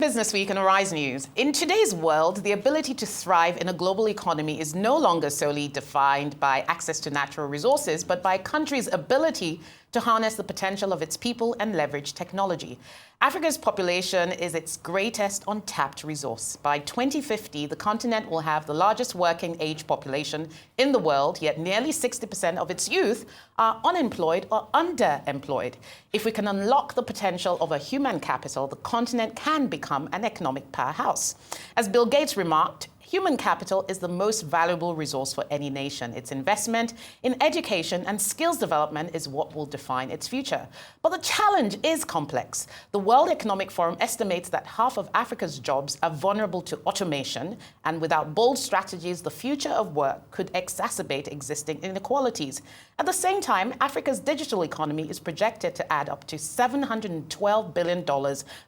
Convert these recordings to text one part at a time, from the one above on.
Business Week and Arise News. In today's world, the ability to thrive in a global economy is no longer solely defined by access to natural resources, but by a country's ability to harness the potential of its people and leverage technology. Africa's population is its greatest untapped resource. By 2050, the continent will have the largest working age population in the world, yet nearly 60% of its youth are unemployed or underemployed. If we can unlock the potential of a human capital, the continent can become an economic powerhouse. As Bill Gates remarked, human capital is the most valuable resource for any nation. Its investment in education and skills development is what will define its future. But the challenge is complex. The World Economic Forum estimates that half of Africa's jobs are vulnerable to automation, and without bold strategies, the future of work could exacerbate existing inequalities. At the same time, Africa's digital economy is projected to add up to $712 billion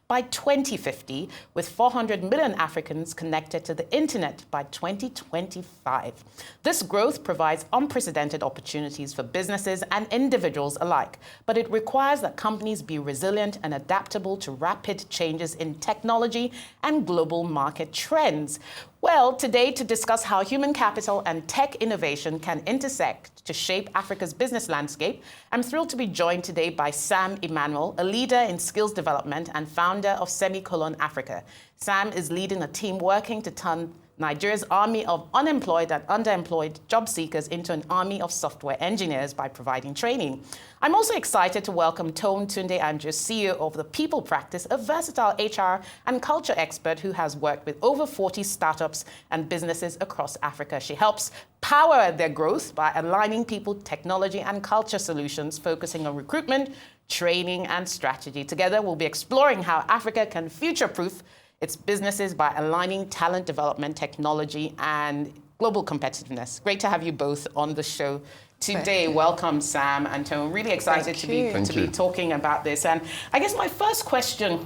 by 2050, with 400 million Africans connected to the internet by 2025. This growth provides unprecedented opportunities for businesses and individuals alike, but it requires that companies be resilient and adaptable to rapid changes in technology and global market trends. Well, today, to discuss how human capital and tech innovation can intersect to shape Africa's business landscape, I'm thrilled to be joined today by Sam Immanuel, a leader in skills development and founder of Semicolon Africa. Sam is leading a team working to turn Nigeria's army of unemployed and underemployed job seekers into an army of software engineers by providing training. I'm also excited to welcome Tunde-Anjous, CEO of The People Practice, a versatile HR and culture expert who has worked with over 40 startups and businesses across Africa. She helps power their growth by aligning people, technology, and culture solutions, focusing on recruitment, training, and strategy. Together, we'll be exploring how Africa can future-proof its businesses by aligning talent development, technology, and global competitiveness. Great to have you both on the show today. Welcome, Sam and Tone. Really excited to be talking about this. And I guess my first question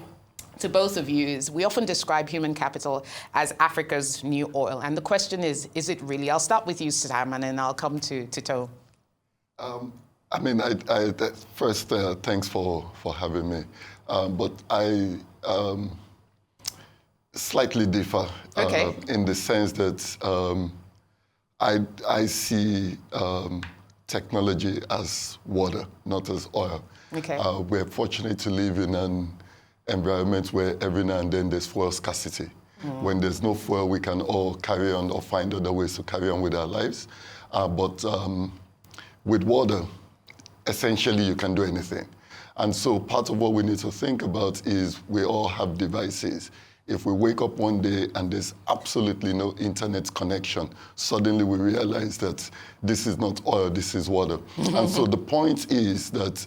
to both of you is, we often describe human capital as Africa's new oil. And the question is it really? I'll start with you, Sam, and then I'll come to Tone. First, thanks for having me. But I slightly differ in the sense that I see technology as water, not as oil. We're fortunate to live in an environment where every now and then there's fuel scarcity. When there's no fuel, we can all carry on or find other ways to carry on with our lives. But with water, essentially you can do anything. And so part of what we need to think about is we all have devices. If we wake up one day and there's absolutely no internet connection, suddenly we realize that this is not oil, this is water. And so the point is that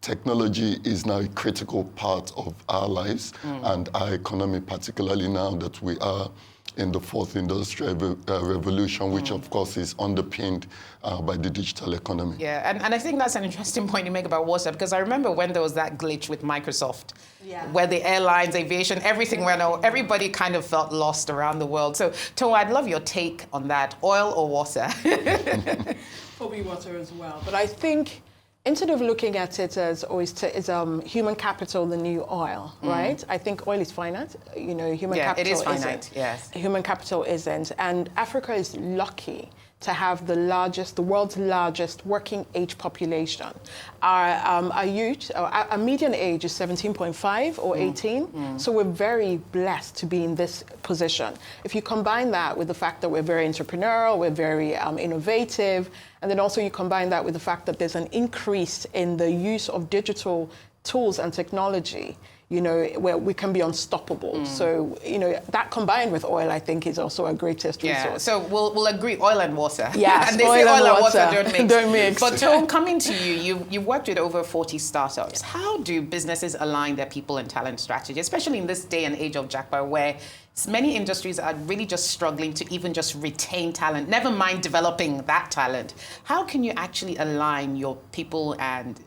technology is now a critical part of our lives and our economy, particularly now that we are in the fourth industrial revolution, which of course is underpinned by the digital economy. Yeah, and I think that's an interesting point you make about water, because I remember when there was that glitch with Microsoft, where the airlines, aviation, everything went out, everybody kind of felt lost around the world. So, Tone, I'd love your take on that, oil or water? Probably water as well. But I think, instead of looking at it as human capital, the new oil, right? I think oil is finite. You know, human capital it is finite, isn't. yes. Human capital isn't. And Africa is lucky to have the world's largest working age population. Our youth, our median age is 17.5 or 18. So we're very blessed to be in this position. If you combine that with the fact that we're very entrepreneurial, we're very innovative, and then also you combine that with the fact that there's an increase in the use of digital tools and technology, you know, where we can be unstoppable. So, you know, that combined with oil, I think, is also our greatest resource. So we'll agree, oil and water. Yes, and they say oil and water don't mix. But Tone, coming to you've worked with over 40 startups. How do businesses align their people and talent strategy, especially in this day and age of Jackpot, where many industries are really just struggling to even just retain talent, never mind developing that talent? How can you actually align your people and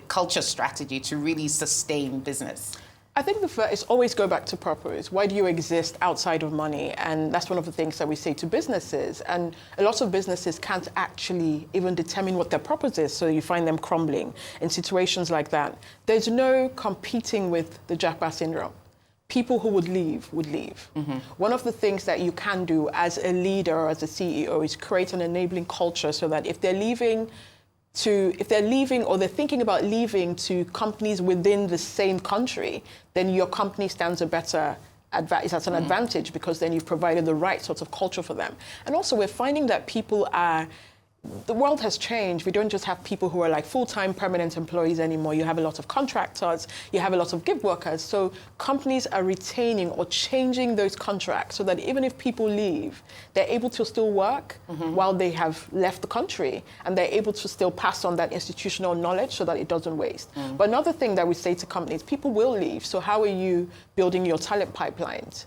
culture strategy to really sustain business? I think the first is always go back to purpose. Why do you exist outside of money? And that's one of the things that we say to businesses. And a lot of businesses can't actually even determine what their purpose is, so you find them crumbling in situations like that. There's no competing with the Jackpot syndrome. people who would leave would leave. One of the things that you can do as a leader or as a CEO is create an enabling culture so that if they're leaving or they're thinking about leaving to companies within the same country, then your company stands a better is at an advantage, because then you've provided the right sort of culture for them. And also we're finding that the world has changed. We don't just have people who are like full-time permanent employees anymore. You have a lot of contractors, you have a lot of gig workers. So companies are retaining or changing those contracts so that even if people leave, they're able to still work while they have left the country, and they're able to still pass on that institutional knowledge so that it doesn't waste. But another thing that we say to companies, people will leave. So how are you building your talent pipelines?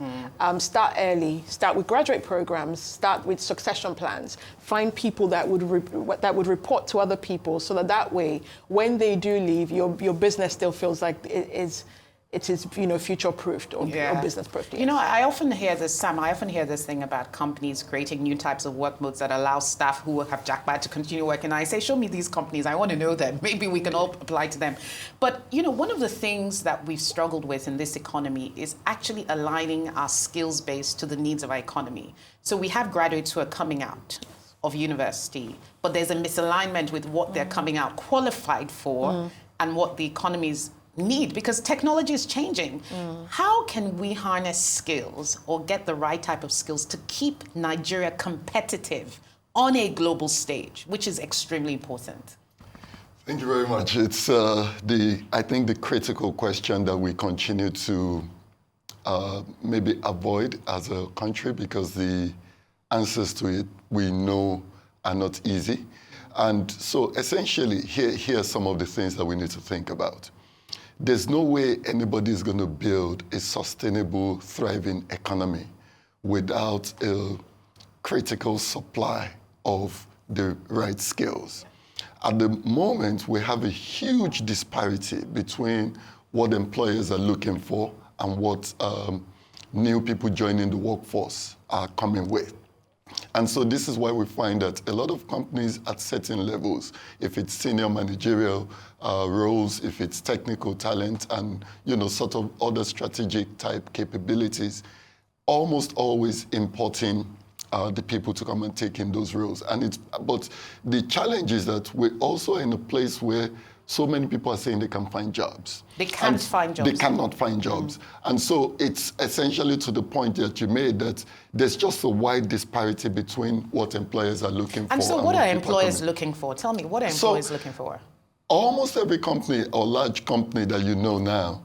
Start early, start with graduate programs, start with succession plans, find people that would report to other people, so that way, when they do leave, your business still feels like it is future-proofed or business-proofed. Yes. I often hear this, Sam, thing about companies creating new types of work modes that allow staff who have jackpot to continue working. I say, show me these companies. I want to know them. Maybe we can all apply to them. But, one of the things that we've struggled with in this economy is actually aligning our skills base to the needs of our economy. So we have graduates who are coming out of university, but there's a misalignment with what they're coming out qualified for and what the economies need, because technology is changing. How can we harness skills or get the right type of skills to keep Nigeria competitive on a global stage, which is extremely important? Thank you very much. It's I think the critical question that we continue to maybe avoid as a country, because the answers to it we know are not easy. And so essentially, here are some of the things that we need to think about. There's no way anybody is going to build a sustainable, thriving economy without a critical supply of the right skills. At the moment, we have a huge disparity between what employers are looking for and what new people joining the workforce are coming with. And so this is why we find that a lot of companies at certain levels, if it's senior managerial roles, if it's technical talent and sort of other strategic type capabilities, almost always importing the people to come and take in those roles. But the challenge is that we're also in a place where so many people are saying they can find jobs. They can't find jobs. They cannot find jobs. And so it's essentially to the point that you made, that there's just a wide disparity between what employers are looking for. And so what are employers looking for? Tell me, what are employers looking for? Almost every company or large company that you know now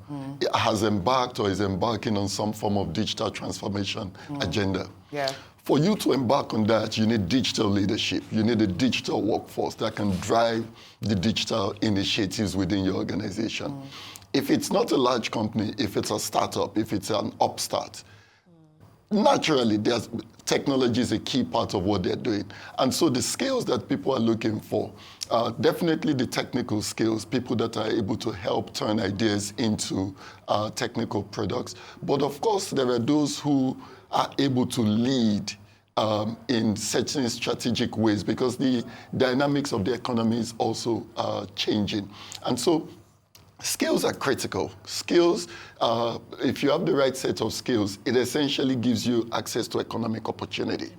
has embarked or is embarking on some form of digital transformation agenda. Yeah. For you to embark on that, you need digital leadership. You need a digital workforce that can drive the digital initiatives within your organization. If it's not a large company, if it's a startup, if it's an upstart, naturally, technology is a key part of what they're doing. And so the skills that people are looking for, definitely the technical skills, people that are able to help turn ideas into technical products. But of course, there are those who are able to lead in certain strategic ways, because the dynamics of the economy is also changing. And so skills are critical. Skills, if you have the right set of skills, it essentially gives you access to economic opportunity.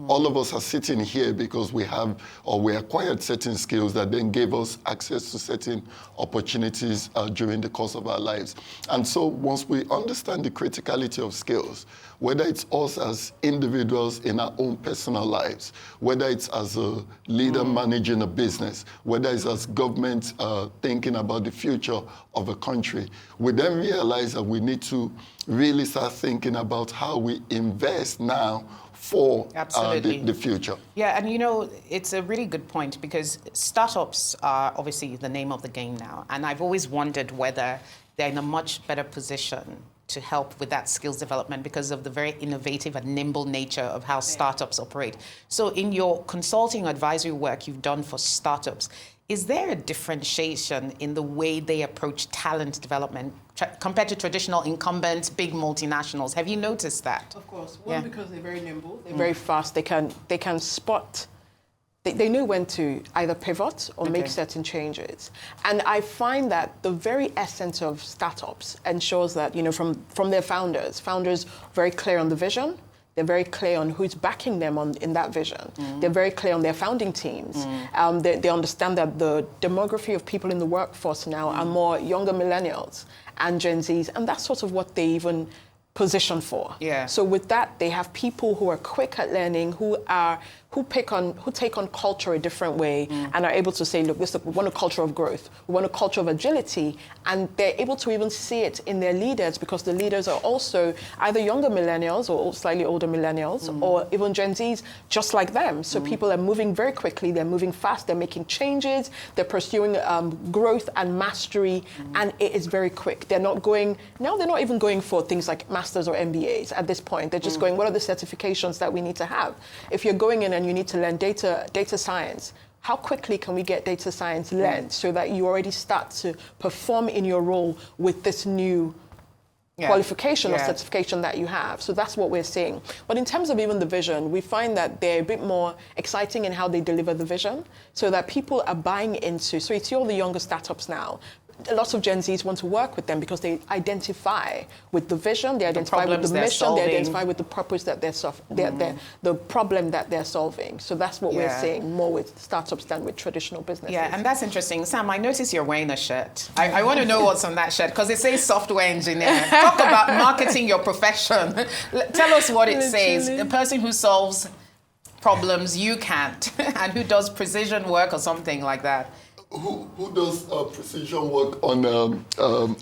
All of us are sitting here because we acquired certain skills that then gave us access to certain opportunities during the course of our lives. And so once we understand the criticality of skills, whether it's us as individuals in our own personal lives, whether it's as a leader managing a business, whether it's as government thinking about the future of a country, we then realize that we need to really start thinking about how we invest now for the future. Yeah, and it's a really good point, because startups are obviously the name of the game now. And I've always wondered whether they're in a much better position to help with that skills development because of the very innovative and nimble nature of how startups operate. So in your consulting advisory work you've done for startups, is there a differentiation in the way they approach talent development compared to traditional incumbents, big multinationals? Have you noticed that? Of course. One, because they're very nimble, they're very fast. They can spot they know when to either pivot or make certain changes. And I find that the very essence of startups ensures that, from their founders very clear on the vision. They're very clear on who's backing them in that vision. They're very clear on their founding teams. They understand that the demography of people in the workforce now are more younger millennials and Gen Zs, and that's sort of what they even position for. Yeah. So with that, they have people who are quick at learning, who take on culture a different way, and are able to say, look, we want a culture of growth, we want a culture of agility, and they're able to even see it in their leaders, because the leaders are also either younger millennials or slightly older millennials, or even Gen Zs, just like them. So people are moving very quickly, they're moving fast, they're making changes, they're pursuing growth and mastery, and it is very quick. They're not even going for things like masters or MBAs at this point. They're just going, what are the certifications that we need to have? If you're going in and you need to learn data science, how quickly can we get data science learned so that you already start to perform in your role with this new qualification or certification that you have? So that's what we're seeing. But in terms of even the vision, we find that they're a bit more exciting in how they deliver the vision, so that people are buying into. So it's all the younger startups now. A lot of Gen Zs want to work with them because they identify with the vision, they identify with the mission, they identify with the purpose that the problem that they're solving. So that's what we're seeing more with startups than with traditional businesses. Yeah, and that's interesting. Sam, I notice you're wearing a shirt. I want to know what's on that shirt, because it says software engineer. Talk about marketing your profession. Tell us what it says. The person who solves problems you can't, and who does precision work or something like that. Who does precision work on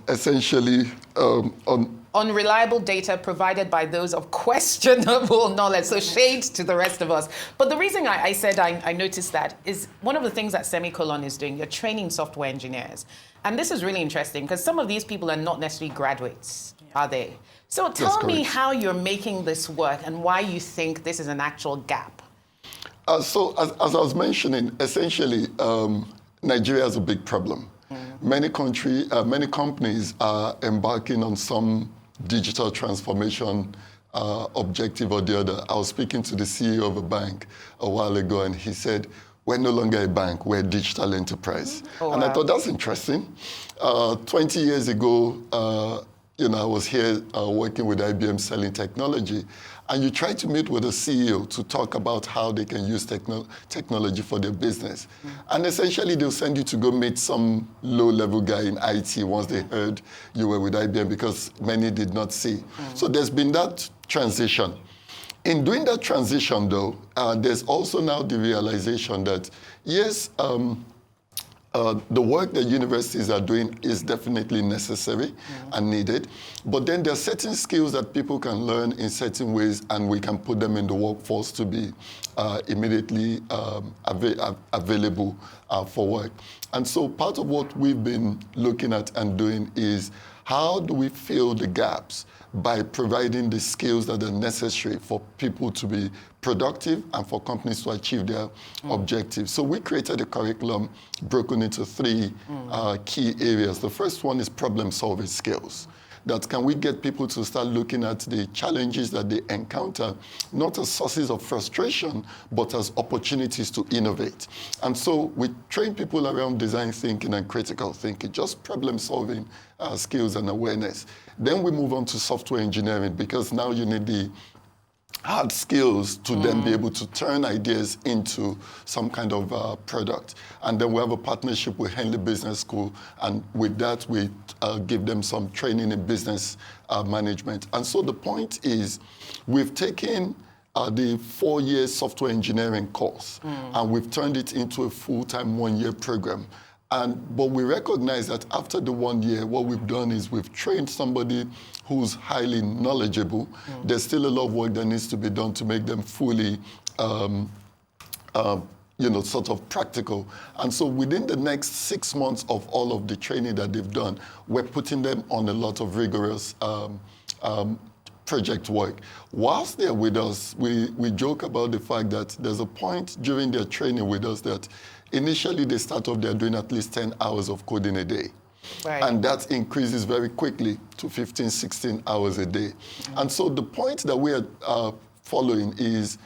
essentially on unreliable data provided by those of questionable knowledge. So shades to the rest of us. But the reason I said I noticed that is one of the things that Semicolon is doing. You're training software engineers. And this is really interesting, because some of these people are not necessarily graduates, are they? So tell me how you're making this work and why you think this is an actual gap. So as I was mentioning, essentially, Nigeria has a big problem. Many companies are embarking on some digital transformation objective or the other. I was speaking to the CEO of a bank a while ago, and he said, we're no longer a bank, we're a digital enterprise. And I thought that's interesting. 20 years ago, I was here working with IBM selling technology, and you try to meet with a CEO to talk about how they can use technology for their business. And essentially, they'll send you to go meet some low-level guy in IT once they heard you were with IBM, because many did not see. So there's been that transition. In doing that transition, though, there's also now the realization that, yes, the work that universities are doing is definitely necessary and needed, but then there are certain skills that people can learn in certain ways, and we can put them in the workforce to be immediately available for work. And so part of what we've been looking at and doing is, how do we fill the gaps by providing the skills that are necessary for people to be productive and for companies to achieve their objectives? So we created a curriculum broken into three key areas. The first one is problem-solving skills. That can we get people to start looking at the challenges that they encounter, not as sources of frustration, but as opportunities to innovate. And so we train people around design thinking and critical thinking, just problem-solving skills and awareness. Then we move on to software engineering, because now you need the hard skills to then be able to turn ideas into some kind of product. And then we have a partnership with Henley Business School, and with that we give them some training in business management. And so the point is, we've taken the 4-year software engineering course, and we've turned it into a full-time 1-year program. But we recognize that after the 1 year, what we've done is we've trained somebody who's highly knowledgeable. There's still a lot of work that needs to be done to make them fully, sort of practical. And so within the next 6 months of all of the training that they've done, we're putting them on a lot of rigorous project work. Whilst they're with us, we joke about the fact that there's a point during their training with us that initially they start off, they're doing at least 10 hours of coding a day. Right. And that increases very quickly to 15, 16 hours a day. And so the point that we are following is,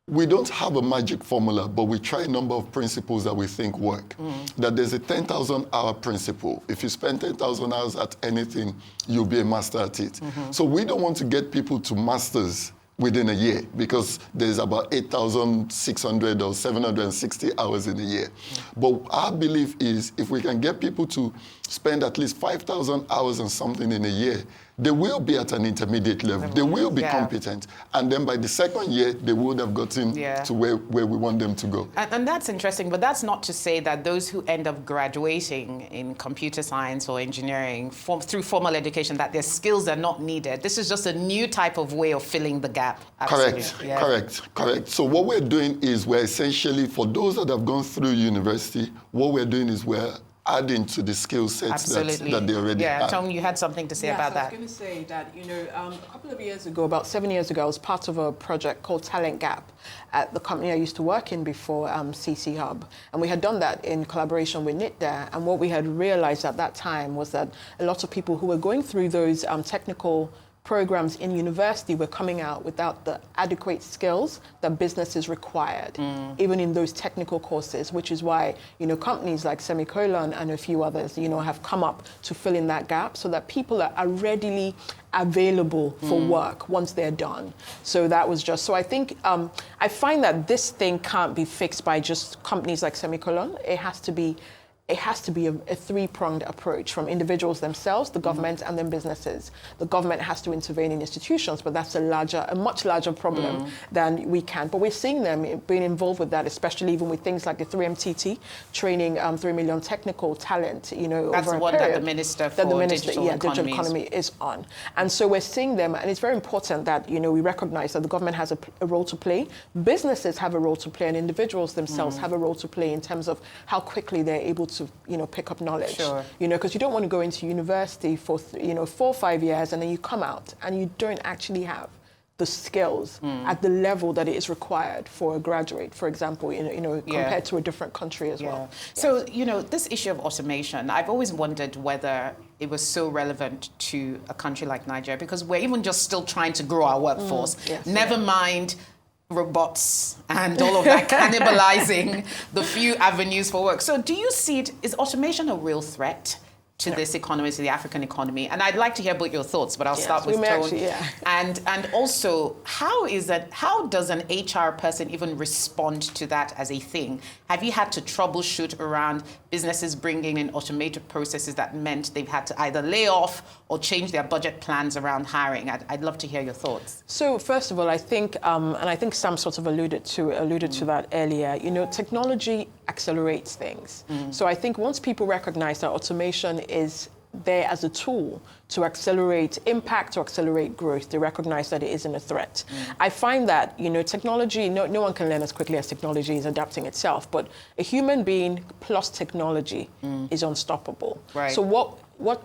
we don't have a magic formula, but we try a number of principles that we think work. That there's a 10,000-hour principle. If you spend 10,000 hours at anything, you'll be a master at it. So we don't want to get people to masters within a year, because there's about 8,600 or 760 hours in a year. But our belief is if we can get people to spend at least 5,000 hours on something in a year, they will be at an intermediate level. They will be competent. And then by the second year, they would have gotten to where we want them to go. And that's interesting, but that's not to say that those who end up graduating in computer science or engineering through formal education, that their skills are not needed. This is just a new type of way of filling the gap. Correct. So what we're doing is we're essentially, for those that have gone through university, what we're doing is we're adding to the skill sets that they already have. Tom, you had something to say about that. I was going to say that, a couple of years ago, about 7 years ago, I was part of a project called Talent Gap at the company I used to work in before, CC Hub. And we had done that in collaboration with NITDA. And what we had realized at that time was that a lot of people who were going through those technical programs in university were coming out without the adequate skills that businesses required, even in those technical courses, which is why, companies like Semicolon and a few others, have come up to fill in that gap so that people are readily available for work once they're done. So that was just, so I think, I find that this thing can't be fixed by just companies like Semicolon. It has to be a three-pronged approach from individuals themselves, the government, and then businesses. The government has to intervene in institutions, but that's a much larger problem than we can. But we're seeing them being involved with that, especially even with things like the 3MTT, training 3 million technical talent, that's over a what period. That the Minister for Digital Economy is on. And so we're seeing them, and it's very important that, we recognize that the government has a role to play, businesses have a role to play, and individuals themselves have a role to play in terms of how quickly they're able to pick up knowledge. Because you don't want to go into university for 4 or 5 years and then you come out and you don't actually have the skills at the level that it is required for a graduate, for example, compared to a different country as well. So, this issue of automation, I've always wondered whether it was so relevant to a country like Nigeria, because we're even just still trying to grow our workforce. Never mind robots and all of that cannibalizing the few avenues for work. So do you see it, is automation a real threat to this economy, to the African economy? And I'd like to hear about your thoughts, but I'll start with Tone. And also, how does an HR person even respond to that as a thing? Have you had to troubleshoot around businesses bringing in automated processes that meant they've had to either lay off or change their budget plans around hiring? I'd love to hear your thoughts. So first of all, I think, and I think Sam sort of alluded to that earlier, technology accelerates things. So I think once people recognize that automation is there as a tool to accelerate impact, to accelerate growth, they recognize that it isn't a threat. I find that, technology, no one can learn as quickly as technology is adapting itself, but a human being plus technology is unstoppable. So what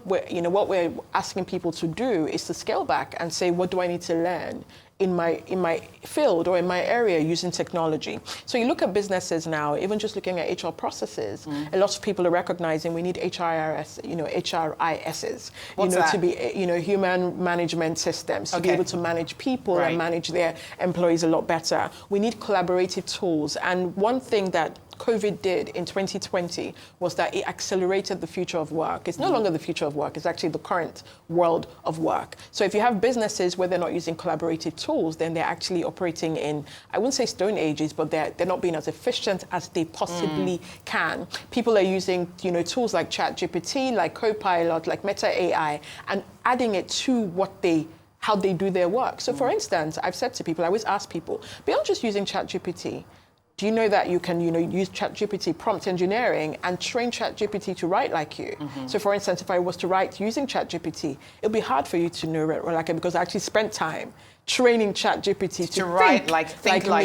we're asking people to do is to scale back and say, what do I need to learn in my field or in my area using technology? So you look at businesses now, even just looking at HR processes, a lot of people are recognizing we need HRISs, to be, human management systems, to be able to manage people and manage their employees a lot better. We need collaborative tools. And one thing that COVID did in 2020 was that it accelerated the future of work. It's no longer the future of work, it's actually the current world of work. So if you have businesses where they're not using collaborative tools, then they're actually operating in, I wouldn't say stone ages, but they're not being as efficient as they possibly can. People are using, tools like ChatGPT, like Copilot, like Meta AI, and adding it to how they do their work. So for instance, I've said to people, I always ask people, beyond just using ChatGPT, do you know that you can, use ChatGPT prompt engineering and train ChatGPT to write like you? So for instance, if I was to write using ChatGPT, it'll be hard for you to know it like it because I actually spent time training ChatGPT to write like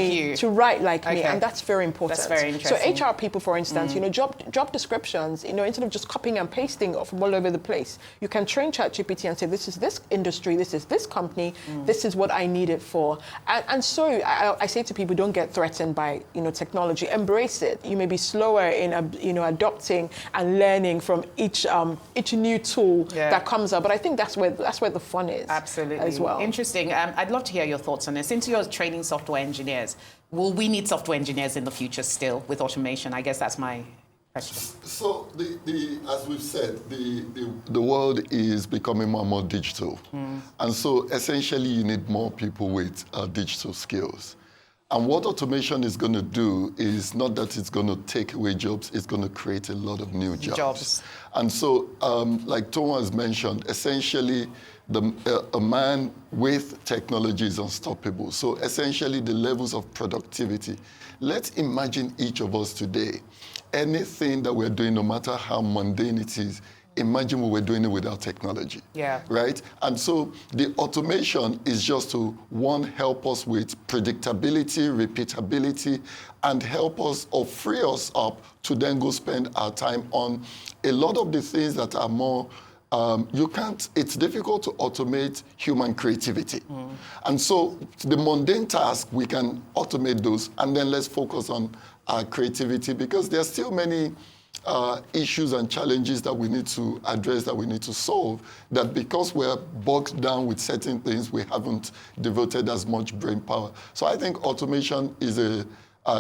you. To write like me, and that's very important. That's very interesting. So HR people, for instance, job descriptions, instead of just copying and pasting from all over the place, you can train ChatGPT and say, this is this industry, this is this company, this is what I need it for. And so I say to people, don't get threatened by technology, embrace it. You may be slower in adopting and learning from each new tool that comes up, but I think that's where the fun is. Absolutely. As well. Interesting. I'd love to hear your thoughts on this. Since you're training software engineers, will we need software engineers in the future still with automation? I guess that's my question. So, as we've said, the world is becoming more and more digital. And so, essentially, you need more people with digital skills. And what automation is going to do is not that it's going to take away jobs, it's going to create a lot of new jobs. And so, like Tom has mentioned, essentially, a man with technology is unstoppable. So essentially, the levels of productivity. Let's imagine each of us today, anything that we're doing, no matter how mundane it is, imagine we were doing it without technology. Yeah. Right? And so the automation is just to, one, help us with predictability, repeatability, and help us or free us up to then go spend our time on a lot of the things that are more it's difficult to automate human creativity. And so the mundane task, we can automate those, and then let's focus on our creativity, because there are still many issues and challenges that we need to address, that we need to solve, that because we're bogged down with certain things, we haven't devoted as much brain power. So I think automation is a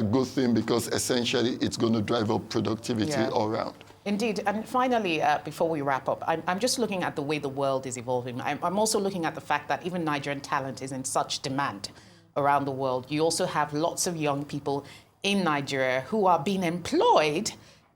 good thing, because essentially it's going to drive up productivity all around. Indeed. And finally, before we wrap up, I'm just looking at the way the world is evolving. I'm also looking at the fact that even Nigerian talent is in such demand around the world. You also have lots of young people in Nigeria who are being employed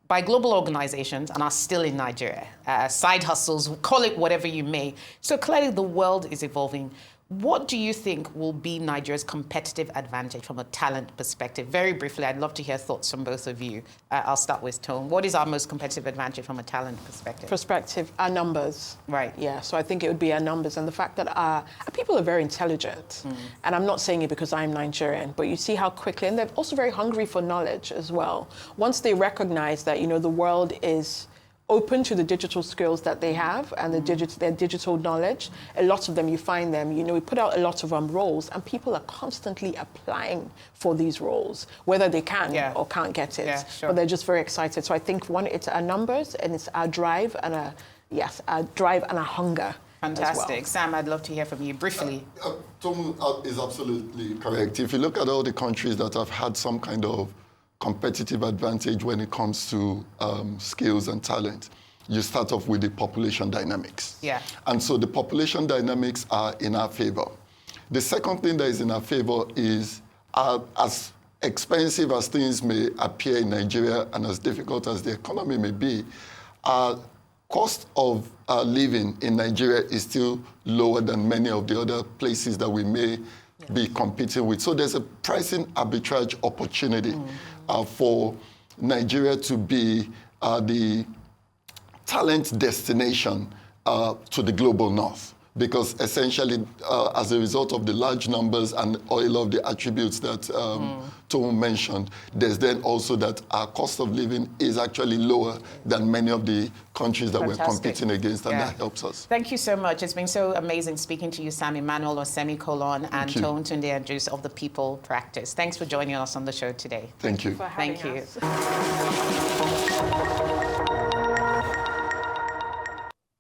by global organizations and are still in Nigeria. Side hustles, call it whatever you may. So clearly the world is evolving. What do you think will be Nigeria's competitive advantage from a talent perspective? Very briefly, I'd love to hear thoughts from both of you. I'll start with Tone. What is our most competitive advantage from a talent perspective? Our numbers. Right. Yeah, so I think it would be our numbers and the fact that our people are very intelligent. And I'm not saying it because I'm Nigerian, but you see how quickly, and they're also very hungry for knowledge as well. Once they recognize that, you know, the world is open to the digital skills that they have and their digital knowledge. A lot of them, you find them, you know, we put out a lot of roles, and people are constantly applying for these roles, whether they can or can't get it. Yeah, sure. But they're just very excited. So I think, one, it's our numbers, and it's our drive and our hunger. Fantastic. Well. Sam, I'd love to hear from you briefly. Tom is absolutely correct. If you look at all the countries that have had some kind of competitive advantage when it comes to skills and talent, you start off with the population dynamics. Yeah. And so the population dynamics are in our favor. The second thing that is in our favor is, as expensive as things may appear in Nigeria and as difficult as the economy may be, our cost of living in Nigeria is still lower than many of the other places that we may be competing with. So there's a pricing arbitrage opportunity for Nigeria to be the talent destination to the global north. Because essentially, as a result of the large numbers and all of the attributes that Tom mentioned, there's then also that our cost of living is actually lower than many of the countries that we're competing against, and that helps us. Thank you so much. It's been so amazing speaking to you, Sam Immanuel, or Semicolon, and Tone Tunde-Anjous of the People Practice. Thanks for joining us on the show today. Thank you. For having us. Thank you.